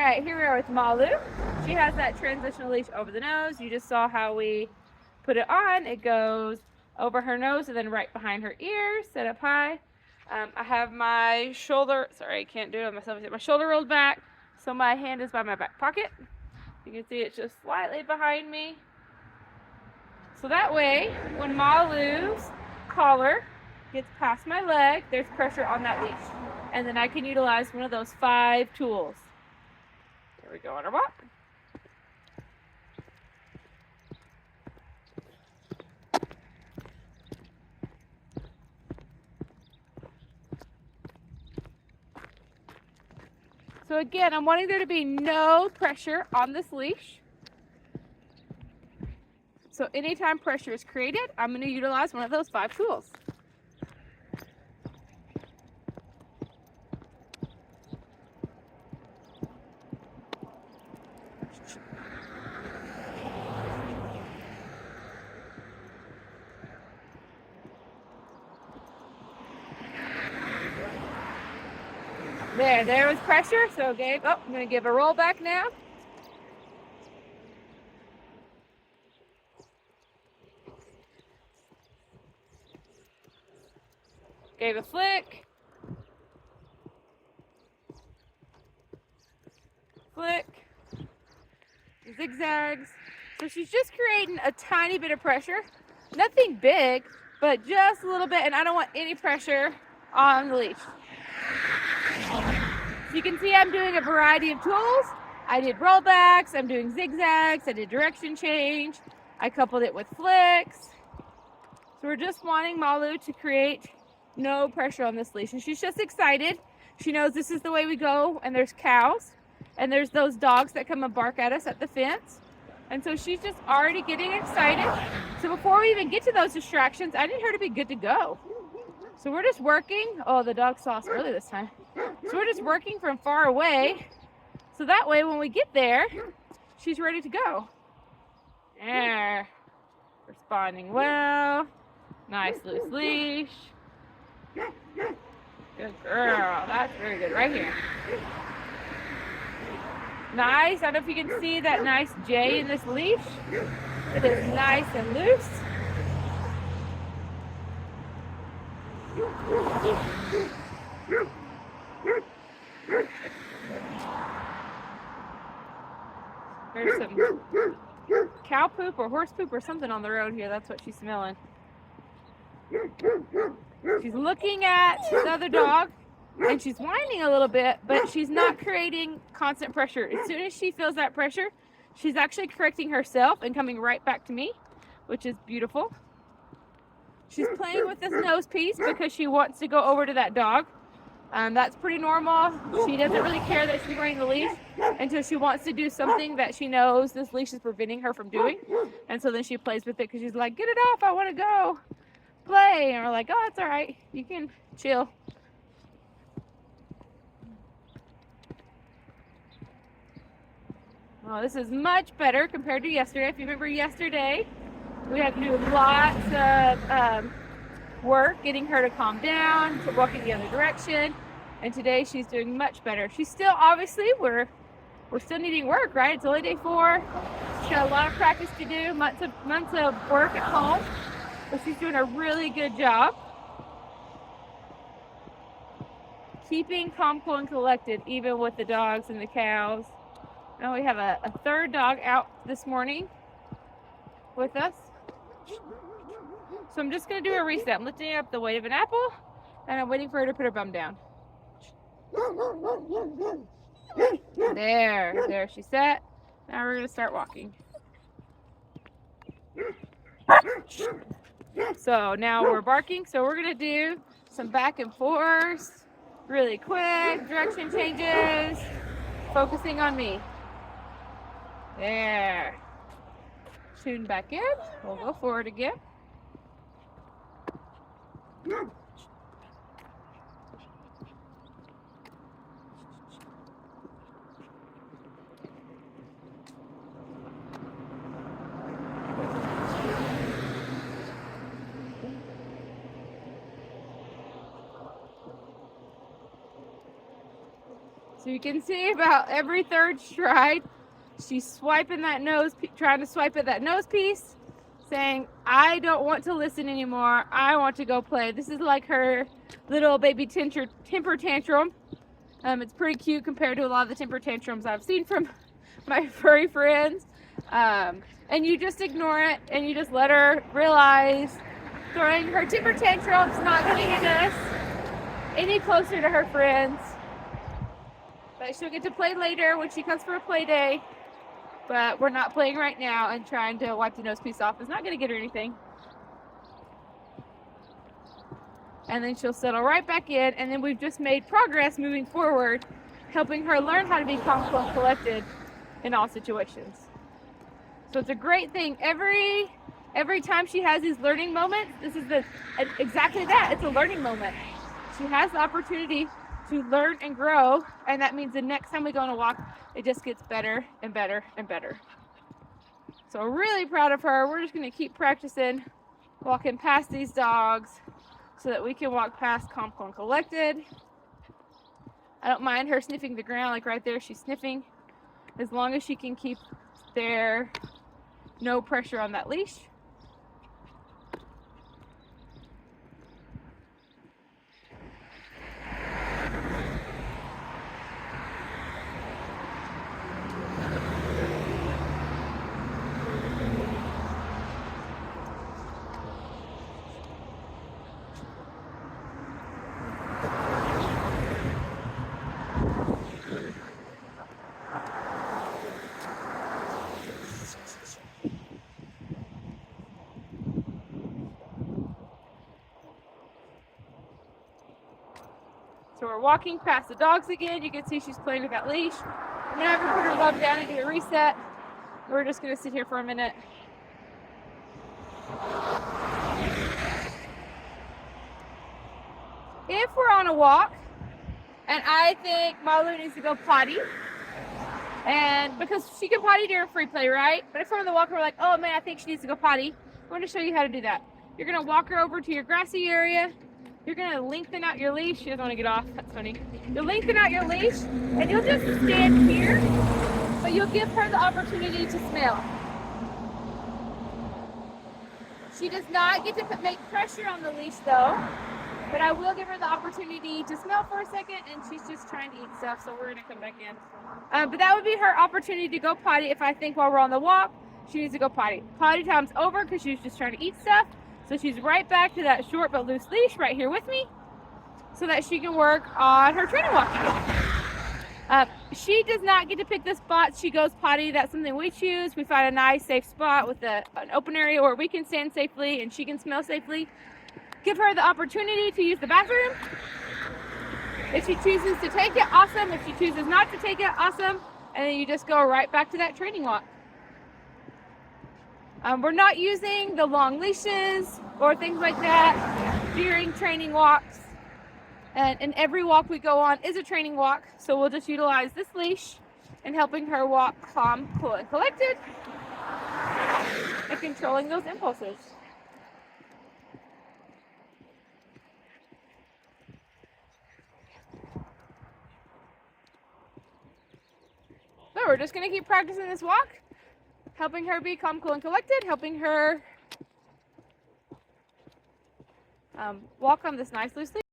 right, here we are with Malu. She has that transitional leash over the nose. You just saw how we put it on. It goes over her nose and then right behind her ear, set up high. I have my shoulder, sorry, I can't do it on myself. My shoulder rolled back, so my hand is by my back pocket. You can see it's just slightly behind me. So that way, when Malu's collar gets past my leg, there's pressure on that leash. And then I can utilize one of those 5 tools. Here we go on our walk. So again, I'm wanting there to be no pressure on this leash. So anytime pressure is created, I'm going to utilize one of those 5 tools. There was pressure, so I'm going to give a roll back now. Gave a flick. Flick. Zigzags. So she's just creating a tiny bit of pressure. Nothing big, but just a little bit, and I don't want any pressure on the leash. So you can see I'm doing a variety of tools. I did rollbacks, I'm doing zigzags, I did direction change, I coupled it with flicks. So we're just wanting Malu to create no pressure on this leash. And she's just excited. She knows this is the way we go, and there's cows, and there's those dogs that come and bark at us at the fence. And so she's just already getting excited. So before we even get to those distractions, I need her to be good to go. So we're just working. Oh, the dog saw us early this time. So we're just working from far away. So that way when we get there, she's ready to go. There. Responding well. Nice loose leash. Good girl. That's very good. Right here. Nice. I don't know if you can see that nice J in this leash. It is nice and loose. There's some cow poop or horse poop or something on the road here. That's what she's smelling. She's looking at the other dog and she's whining a little bit, but she's not creating constant pressure. As soon as she feels that pressure, she's actually correcting herself and coming right back to me, which is beautiful. She's playing with this nose piece because she wants to go over to that dog. That's pretty normal. She doesn't really care that she's wearing the leash until she wants to do something that she knows this leash is preventing her from doing. And so then she plays with it because she's like, get it off, I want to go play. And we're like, oh, it's all right. You can chill. Well, this is much better compared to yesterday. If you remember yesterday, we had to do lots of work getting her to calm down, to walk in the other direction. And today she's doing much better. She's still, obviously, we're still needing work, right? It's only day 4. She's got a lot of practice to do, months of work at home. But she's doing a really good job keeping calm, cool, and collected, even with the dogs and the cows. Now we have a 3rd dog out this morning with us. So I'm just going to do a reset. I'm lifting up the weight of an apple, and I'm waiting for her to put her bum down. There she's set. Now we're going to start walking. So now we're barking, so we're going to do some back and forth, really quick, direction changes, focusing on me. There. Tune back in. We'll go forward again. So you can see about every third stride, she's swiping that nose, trying to swipe at that nose piece, saying, I don't want to listen anymore. I want to go play. This is like her little baby temper tantrum. It's pretty cute compared to a lot of the temper tantrums I've seen from my furry friends. And you just ignore it and you just let her realize throwing her temper tantrum's not going to get us any closer to her friends. But she'll get to play later when she comes for a play day. But we're not playing right now, and trying to wipe the nose piece off is not going to get her anything. And then she'll settle right back in, and then we've just made progress moving forward, helping her learn how to be calm, cool, and collected in all situations. So it's a great thing. Every time she has these learning moments, this is exactly that. It's a learning moment. She has the opportunity to learn and grow, and that means the next time we go on a walk, it just gets better and better and better. So we're really proud of her. We're just going to keep practicing walking past these dogs so that we can walk past calm, cool, and collected. I don't mind her sniffing the ground, like right there she's sniffing, as long as she can keep there, no pressure on that leash. So we're walking past the dogs again. You can see she's playing with that leash. I'm gonna have her put her glove down and get a reset. We're just gonna sit here for a minute. If we're on a walk and I think Malu needs to go potty, and because she can potty during free play, right? But if we're on the walk and we're like, oh man, I think she needs to go potty, I'm going to show you how to do that. You're going to walk her over to your grassy area. You're going to lengthen out your leash. She doesn't want to get off. That's funny. You'll lengthen out your leash, and you'll just stand here, but you'll give her the opportunity to smell. She does not get to make pressure on the leash, though. But I will give her the opportunity to smell for a second, and she's just trying to eat stuff, so we're going to come back in. But that would be her opportunity to go potty if I think while we're on the walk, she needs to go potty. Potty time's over because she's just trying to eat stuff. So she's right back to that short but loose leash right here with me so that she can work on her training walk again. She does not get to pick the spot she goes potty. That's something we choose. We find a nice, safe spot with an open area where we can stand safely and she can smell safely. Give her the opportunity to use the bathroom. If she chooses to take it, awesome. If she chooses not to take it, awesome. And then you just go right back to that training walk. We're not using the long leashes or things like that during training walks. And every walk we go on is a training walk. So we'll just utilize this leash in helping her walk calm, cool, and collected, and controlling those impulses. So we're just going to keep practicing this walk, helping her be calm, cool, and collected, helping her walk on this nice loose leash.